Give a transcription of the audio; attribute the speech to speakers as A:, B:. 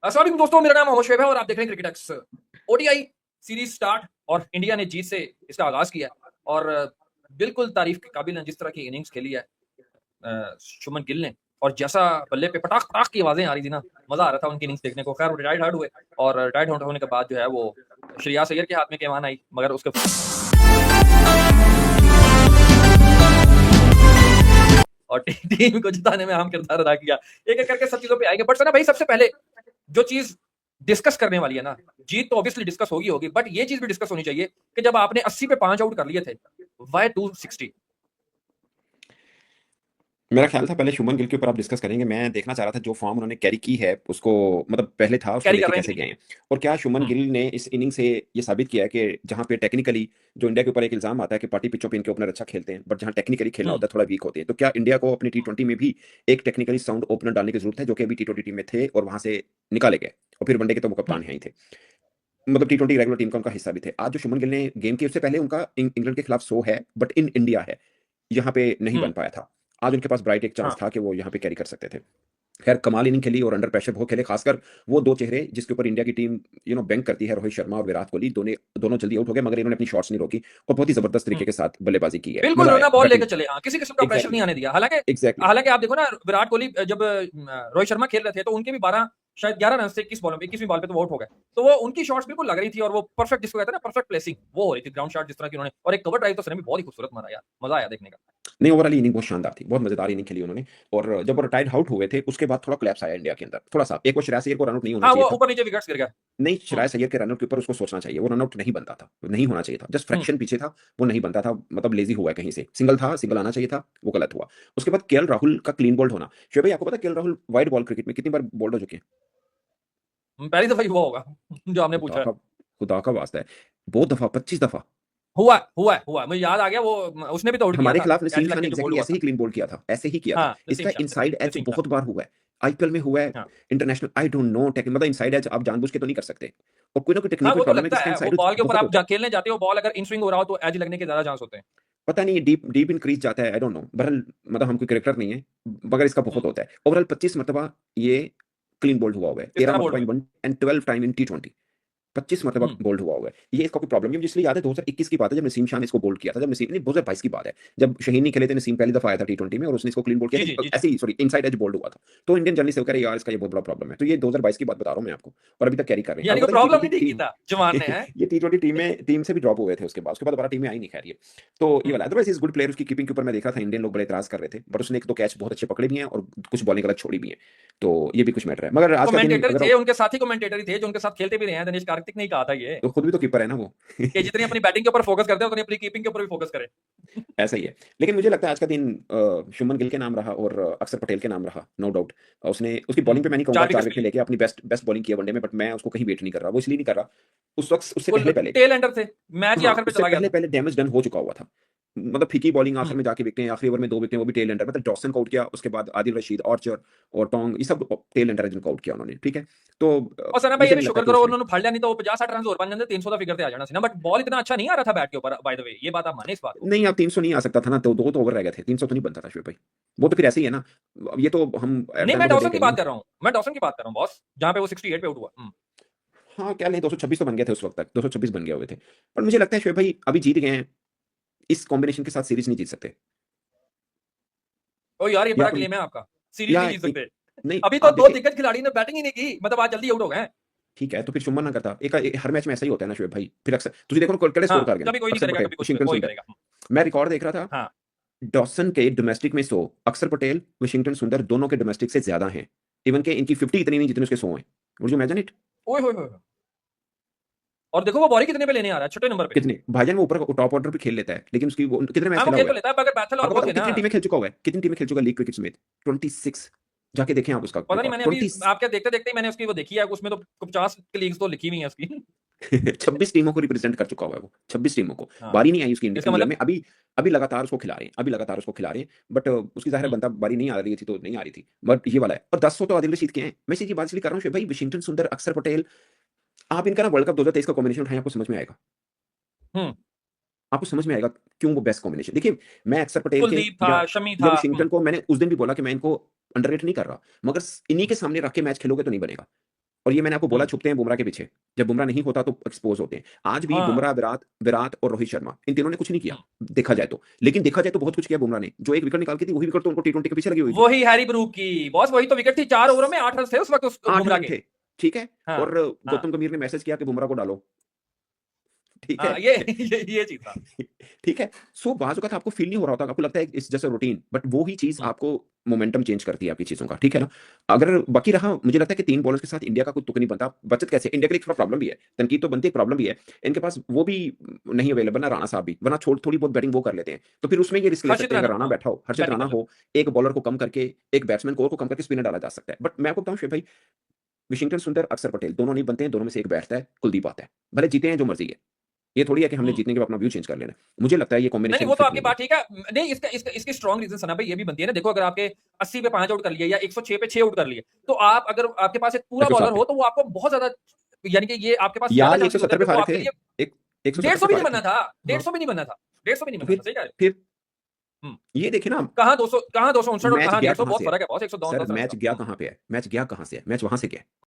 A: अस्सलाम वालेकुम दोस्तों, मेरा नाम मोहम्मद शुएब है और आप देख रहे हैं cricket x. ODI series start और इंडिया ने जीत से इसका आगाज किया है और बिल्कुल तारीफ के काबिल है जिस तरह की इनिंग्स खेली है शुभमन गिल ने। और जैसा बल्ले पे पटाख पटाख की आवाजें आ रही थी ना, मजा आ रहा था उनकी इनिंग्स देखने को। खैर वो रिटायर्ड हर्ड हुए और रिटायर्ड होने के बाद जो है वो श्रेयस अय्यर के हाथ में कमान आई, मगर उसके और टीम को जिताने में अहम किरदार अदा किया। एक एक करके सब चीजों पे आएंगे, बट सर भाई सबसे पहले जो चीज डिस्कस करने वाली है ना, जीत तो ऑब्वियसली डिस्कस होगी, बट ये चीज भी डिस्कस होनी चाहिए कि जब आपने 80 पे 5 आउट कर लिए थे, वाई 260?
B: मेरा ख्याल था पहले शुभमन गिल के ऊपर आप डिस्कस करेंगे। मैं देखना चाह रहा था जो फॉर्म उन्होंने कैरी की है उसको, मतलब पहले था उसको
A: कैरी कर
B: लेके
A: रहे हैं
B: कैसे
A: कि
B: गए
A: नहीं?
B: हैं। और क्या शुभमन गिल ने इस इनिंग से ये साबित किया है कि जहां पे टेक्निकली जो इंडिया के ऊपर एक इल्जाम आता है कि पार्टी पिचों पे इनके ओपनर अच्छा खेलते हैं, बट जहां टेक्निकली खेलना
A: हम्म
B: होता है थोड़ा वीक होते हैं, तो क्या इंडिया को अपनी टी20 में भी एक टेक्निकली साउंड ओपनर डालने की जरूरत है, जो कि अभी टी20 टीम में थे और वहां से निकाले गए। और फिर वनडे के तो वो
A: हम्म
B: कप्तान है ही थे, मतलब टी20 रेगुलर टीम का उनका हिस्सा भी थे। आज जो शुभमन गिल ने गेम के उससे पहले उनका इंग्लैंड के खिलाफ 100 है, बट इन इंडिया है, यहाँ पे नहीं
A: हम्म
B: बन पाया था। आज उनके पास ब्राइट एक चांस
A: हाँ
B: था कि वो यहाँ पे कैरी कर सकते थे। खैर कमाल इनिंग खेली और अंडर प्रेशर बहुत खेले, खासकर वो दो चेहरे जिसके ऊपर इंडिया की टीम बैंक करती है, रोहित शर्मा और विराट कोहली। दोनों दोनों जल्दी आउट हो गए, मगर इन्होंने अपनी शॉट्स नहीं रोकी और बहुत ही जबरदस्त
A: हम्म
B: तरीके के साथ बल्लेबाजी की है।
A: बिल्कुल
B: मजा
A: रोना
B: आया
A: बॉल लेकर
B: बैटिंग।
A: चले, हाँ, किसी किस्म का प्रेशर नहीं
B: एग्जैक्टली,
A: आने दिया। हालांकि
B: एग्जैक्टली।
A: हालांकि आप देखो ना, विराट कोहली जब रोहित शर्मा खेल रहे थे तो उनके भी 12 शायद 11 रन से 21 बॉलों पे 21वीं बॉल पे तो वो आउट हो गए। तो वो उनकी शॉट्स बिल्कुल लग रही थी और वो परफेक्ट, जिसको कहते हैं ना परफेक्ट प्लेसिंग, वो हो रही थी ग्राउंड शॉट जिस तरह की उन्होंने। और एक कवर ड्राइव तो सर भी बहुत ही खूबसूरत मारा यार, मजा आया देखने का।
B: नहीं, ओवरऑल इनिंग बहुत शानदार थी, बहुत मजेदार इनिंग खेली उन्होंने। और जब वो रिटायर्ड आउट हुए थे उसके बाद थोड़ा कोलैप्स आया इंडिया के अंदर, थोड़ा सा। एक वो श्रेयस अय्यर को रनआउट नहीं होना
A: हाँ,
B: चाहिए
A: वो
B: था।
A: ऊपर नीचे विकेट्स गिर गया।
B: नहीं,
A: हम्म
B: श्रेयस अय्यर के रनआउट के ऊपर उसको सोचना चाहिए, वो रनआउट नहीं बनता था, नहीं होना चाहिए था। जस्ट
A: हम्म
B: फ्रैक्शन पीछे था, वो नहीं बनता था, मतलब लेजी हुआ है कहीं से। सिंगल था, सिंगल आना चाहिए था, वो गलत हुआ। उसके बाद केएल राहुल का क्लीन बोल्ड होना। शोएब भाई, आपको पता है KL Rahul wide ball cricket में कितनी बार बोल्ड हो चुके हैं?
A: पहली दफा ही हुआ होगा जो आपने
B: खुदा
A: पूछा है।
B: का, खुदा का वास्ता है, बहुत दफा, 25 दफा।
A: हुआ मुझे याद आ गया, वो उसने भी तो आउट किया
B: हमारे
A: था,
B: खिलाफ
A: एज
B: नसीम
A: लग
B: शाह ने
A: के जो बोल्ड
B: एग्जैक्टली
A: हुआ
B: ऐसे
A: था।
B: ही क्लीन बोल्ड किया था, ऐसे ही किया था।
A: हाँ, नसीम
B: इसका
A: शाह,
B: इनसाइड एज
A: नसीम शाह।
B: बहुत बार हुआ है, आईपीएल में हुआ है,
A: हाँ
B: international, I don't know technique, मतलब इनसाइड एज आप जानबूझ के तो नहीं कर सकते। और कोई ना कोई
A: हाँ,
B: टेक्निक में
A: वो तो
B: प्रॉब्लम है कि
A: लगता
B: इसका
A: है, वो
B: इनसाइड
A: बॉल के ऊपर
B: बहुत
A: आप
B: होता है।
A: खेलने जाते हो, बॉल अगर इन स्विंग हो रहा हो तो एज लगने के ज्यादा चांस होते हैं।
B: पता नहीं, डीप डीप इंक्रीज जाता है, आई डोंट नो। बहरहाल मतलब हम कोई क्रिकेटर नहीं है, मगर इसका बहुत
A: हम्म
B: होता है। ओवरऑल 25 मरतबा ये क्लीन बोल्ड हुआ हुआ है,
A: किस
B: 13
A: तरह बोल्ड
B: मरतबा
A: हुआ
B: इन
A: है?
B: वन एंड 12 टाइम इन टी20। 25 मरतबा
A: हम्म
B: बोल्ड हुआ हुआ है। ये इसका कोई प्रॉब्लम नहीं है, इसलिए याद है 2021 की बात है जब नसीम शाह ने इसको बोल्ड किया था। जब नसीम, नहीं, 2022 की बात है, जब शहीन नहीं खेले थे, नसीम पहली दफा आया था टी20 में और उसने इसको क्लीन बोल्ड
A: जी
B: किया
A: जी
B: था,
A: जी जी।
B: ऐसे ही, सॉरी, इनसाइड एज बोल्ड हुआ था। तो इंडियन जर्नलिस्ट से कह रहे यार इसका ये बहुत बड़ा प्रॉब्लम है। तो ये 2022 की बात बता रहा हूँ मैं आपको, और अभी तक कैरी कर रहे हैं।
A: यानी कोई
B: अलबत्ता ये
A: प्रॉब्लम
B: टी20
A: ही नहीं की
B: टीम
A: था जो मानने हैं।
B: ये टी20 टीम से भी ड्रॉप हुए थे उसके बाद दोबारा टीम में आई नहीं, खैर ये। तो ये वाला,
A: हम्म
B: अदरवाइज इज गुड प्लेयर। उसकी कीपिंग के ऊपर मैं देख रहा था इंडियन लोग बड़े इतराज कर रहे थे, बट उसने एक दो कैच बहुत अच्छे पकड़े भी हैं और कुछ बॉलिंग गलत छोड़ी भी है, तो ये भी कुछ मैटर है। मगर आज का दिन
A: कमेंटेटर
B: अगर,
A: थे, उनके साथी कमेंटेटर ही थे जो उनके साथ खेलते भी रहे हैं। दिनेश कार्तिक ने ही कहा था ये
B: तो खुद भी तो कीपर है ना वो।
A: कि जितनी अपनी बैटिंग के ऊपर फोकस करते हैं उतनी अपनी कीपिंग के ऊपर भी फोकस करें।
B: ऐसा ही है। लेकिन मुझे लगता है आज का दिन शुभमन गिल के नाम रहा और अक्षर पटेल के नाम रहा, नो डाउट। उसने उसकी बॉलिंग पे मैं नहीं कहूंगा
A: चार
B: 4
A: विकेट्स
B: विकेट
A: लिए,
B: लेके अपनी बेस्ट बेस्ट बॉलिंग की है वनडे में, बट मैं उसको कहीं वेट नहीं कर रहा। वो इसलिए नहीं कर रहा, उस वक्त उससे
A: वो
B: पहले पहले,
A: टेल एंडर थे, मैच ही
B: हाँ,
A: आखिर पे
B: उससे
A: चला गया
B: पहले
A: था।
B: पहले डैमेज डन हो चुका हुआ था। मतलब फीकी बॉलिंग आखिर
A: हम्म
B: में जाके विकटें, आखिरी ओवर में 2 विकेट, वो भी टेल एंडर, मतलब डॉसन को आउट किया, उसके बाद आदिल रशीद, ऑर्चर और टोंग, ये सब टेल एंडर है जिनको आउट किया उन्होंने, ठीक है। तो
A: और सना भाई ये
B: मुझे
A: भी
B: नहीं लगता
A: शुक्र
B: कि
A: करो
B: उसने,
A: उन्होंने फाड़ लिया, नहीं तो वो 50-60 रन और बन जाते, 300 का फिगर थे आ जाना सी ना। बट बॉल इतना अच्छा नहीं आ रहा था बैट के ऊपर, बाय द वे, ये बात आप माने इस बात को।
B: नहीं, अब 300 नहीं आ सकता था ना, तो 2 तो ओवर रह गए थे, 300 तो नहीं बनता था शिव भाई। वो तो फिर ऐसे ही है ना, अब ये तो हम
A: नहीं,
B: एट
A: मैं
B: द डे
A: डॉसन की
B: कहेंगे
A: बात
B: ना।
A: कर रहा हूँ, मैं डॉसन की बात कर रहा हूँ बॉस, जहां पे वो 68 पे आउट हुआ।
B: हाँ, क्या नहीं, 226 तो बन गए थे उस वक्त तक, 226 बन गए हुए थे। पर मुझे लगता है शोएब भाई अभी जीत गए हैं, इस कॉम्बिनेशन के साथ सीरीज नहीं जीत सकते।
A: ओ यार, ये
B: या
A: बड़ा
B: तो,
A: क्लेम है आपका, सीरीज
B: या
A: नहीं जीत सकते।
B: नहीं,
A: अभी तो
B: आप
A: दो
B: देखें,
A: दिग्गज खिलाड़ी ने बैटिंग ही नहीं की, मतलब आज जल्दी आउट हो गए।
B: ठीक है, तो फिर शुभमन ना करता हर मैच में ऐसा ही होता है ना शोएब भाई। फिर अक्सर तुझे देखो ना, कड़े स्कोर
A: हाँ,
B: कार्ड हैं,
A: कभी कोई नहीं
B: अक्षर
A: करेगा,
B: पटेल,
A: कभी कुछ
B: वाशिंगटन
A: कोई
B: सुंदर।
A: करेगा।
B: मैं रिकॉर्ड देख रहा था,
A: हाँ।
B: डॉसन के डोमेस्टिक में 100, अक्षर पटेल, वाशिंगटन सुंदर दोनों के डोमेस्टिक से ज्यादा हैं। इवन के इनकी 50 इतनी नहीं जितने उसके 100 हैं। Would you imagine it?
A: ओए होए होए। और देखो वो बॉडी कितने पे लेने आ रहा है, छठे नंबर पे।
B: कितने भाईजान, वो ऊपर टॉप ऑर्डर पे खेल लेता है, लेकिन उसकी वो कितने मैच
A: हाँ, वो
B: खेला
A: खेल
B: हुआ
A: तो
B: है?
A: लेता है, मगर बैथल और
B: आपको
A: वो
B: पता है
A: थे
B: वो
A: ना।
B: कितनी टीमें खेल चुका हुआ है, कितनी टीमें खेल चुका है लीग क्रिकेट समेत? 26। जाके देखें आप उसका
A: पता नहीं,
B: रिकॉर्ड,
A: मैंने अभी
B: 20।
A: आपके देखते देखते ही मैंने उसकी वो देखी है, उसमें तो 50 की लीग्स तो लिखी हुई है उसकी।
B: 26 टीमों को रिप्रेजेंट कर चुका हुआ है वो, 26 टीमों को।
A: हाँ,
B: बारी नहीं आई उसकी
A: इसका
B: इंग्लैंड
A: मतलब
B: में अभी। अभी लगातार उसको खिला रहे हैं, अभी लगातार उसको खिला रहे हैं, बट उसकी जाहिर है
A: हम्म
B: बनता बारी नहीं आ रही थी तो नहीं आ रही थी, बट ये वाला है। और 10 तो आदिल रशीद के हैं। मैं इसी बात इसलिए कर रहा हूँ भाई, वाशिंगटन सुंदर, अक्षर पटेल, आप इनका ना वर्ल्ड कप 2023 का कॉम्बिनेशन उठाएं, आपको समझ में आएगा।
A: हम्म
B: आपको समझ में आएगा क्यों वो बेस्ट कॉम्बिनेशन। देखिए, मैं अक्षर पटेल के
A: कुलदीप था,
B: या
A: शमी
B: या
A: था।
B: वाशिंगटन को मैंने उस दिन भी बोला कि मैं इनको अंडररेट नहीं कर रहा, मगर इन्हीं के सामने रख के मैच खेलोगे तो नहीं बनेगा। और ये मैंने आपको बोला
A: हम्म,
B: छुपते हैं बुमराह के पीछे, जब बुमराह नहीं होता तो एक्सपोज होते हैं। आज भी
A: हाँ
B: बुमराह, विराट विराट और रोहित शर्मा, इन तीनों ने कुछ नहीं किया
A: हम्म।
B: देखा जाए तो, लेकिन देखा जाए तो बहुत कुछ किया बुमराह ने। जो एक विकेट निकाल के थी वही विकेट तो उनको टी20 के पीछे लगी हुई थी।
A: वही हैरी ब्रूक की बॉस, वही तो विकेट थी, 4 ओवरों में 8 रन थे उस वक्त उस
B: 8
A: बुमराह
B: रन
A: के।
B: थे, ठीक है।
A: हाँ
B: और
A: हाँ
B: गौतम गंभीर ने मैसेज किया कि बुमराह को डालो, ठीक है।
A: हाँ, ये चीज था।
B: ठीक है। सो बाज़ औक़ात आपको फ़ील नहीं हो रहा होता, आपको लगता है it's just a routine, but वो ही चीज़
A: हम्म,
B: आपको मोमेंटम चेंज करती है आपकी चीज़ों का, ठीक है ना? अगर बाकी रहा, मुझे लगता है कि 3 बॉलर्स के साथ इंडिया का कोई तुक नहीं बनता। बचत कैसे? इंडिया के लिए थोड़ा प्रॉब्लम भी है, तनकीद तो बनती है, प्रॉब्लम भी है। इनके पास वो भी नहीं अवेलेबल ना, राणा साहब भी, वरना छोड़ थोड़ी बहुत बैटिंग वो कर लेते हैं। तो फिर उसमें ये रिस्क ले
A: हर्षित
B: सकते हैं, अगर
A: राणा,
B: राणा
A: हाँ,
B: बैठा हो, हर्षित
A: बैटिंग
B: राणा
A: कर लेते।
B: हो, एक बॉलर को कम करके, एक बैट्समैन को और को कम करके स्पिनर डाला जा सकता है। बट मैं आपको बताऊँ शुएब भाई, विशिंगटन सुंदर, अक्षर पटेल दोनों नहीं बनते हैं, दोनों में से एक बैठता है, कुलदीप आता है। भले जीते हैं जो मर्ज़ी है। ये थोड़ी है कि हमने
A: हम्म।
B: जीतने के बाद अपना व्यू चेंज कर लेना है। मुझे लगता है ये
A: नहीं नहीं,
B: कॉम्बिनेशन
A: वो तो
B: फिट
A: आपकी
B: नहीं है।
A: बात ठीक है। नहीं, इसका इसका इसकी स्ट्रॉन्ग रीजन सना भाई ये भी बनती है ना। देखो, अगर आपके 80 पे 5 आउट कर लिए या 106 पे 6 आउट कर लिए, तो आप, अगर आपके पास एक पूरा
B: 107
A: बॉलर
B: पे।
A: हो, तो वो आपको बहुत ज्यादा, यानी कि ये आपके पास ज्यादा
B: यार ये
A: चांसेस होते
B: 170
A: हैं
B: पे
A: कि वो
B: फारिग
A: आपके
B: थे।
A: लिए।
B: एक 170
A: 150
B: पे
A: भी नहीं
B: फारिग थे।
A: बनना था,
B: हाँ,
A: 150 भी नहीं बनना था, 150 भी नहीं
B: तो
A: बनना था, सही कह रहे
B: फिर
A: हो।
B: ये देखिए ना,
A: कहाँ 200, कहाँ 269 और
B: मैच
A: कहाँ
B: गया
A: 150,
B: कहाँ
A: बहुत
B: से है?
A: फर्क है बॉस, 102
B: सर
A: का
B: मैच
A: समझता
B: गया
A: हूँ।
B: कहाँ पे है? मैच गया कहाँ से है? मैच वहाँ से गया है।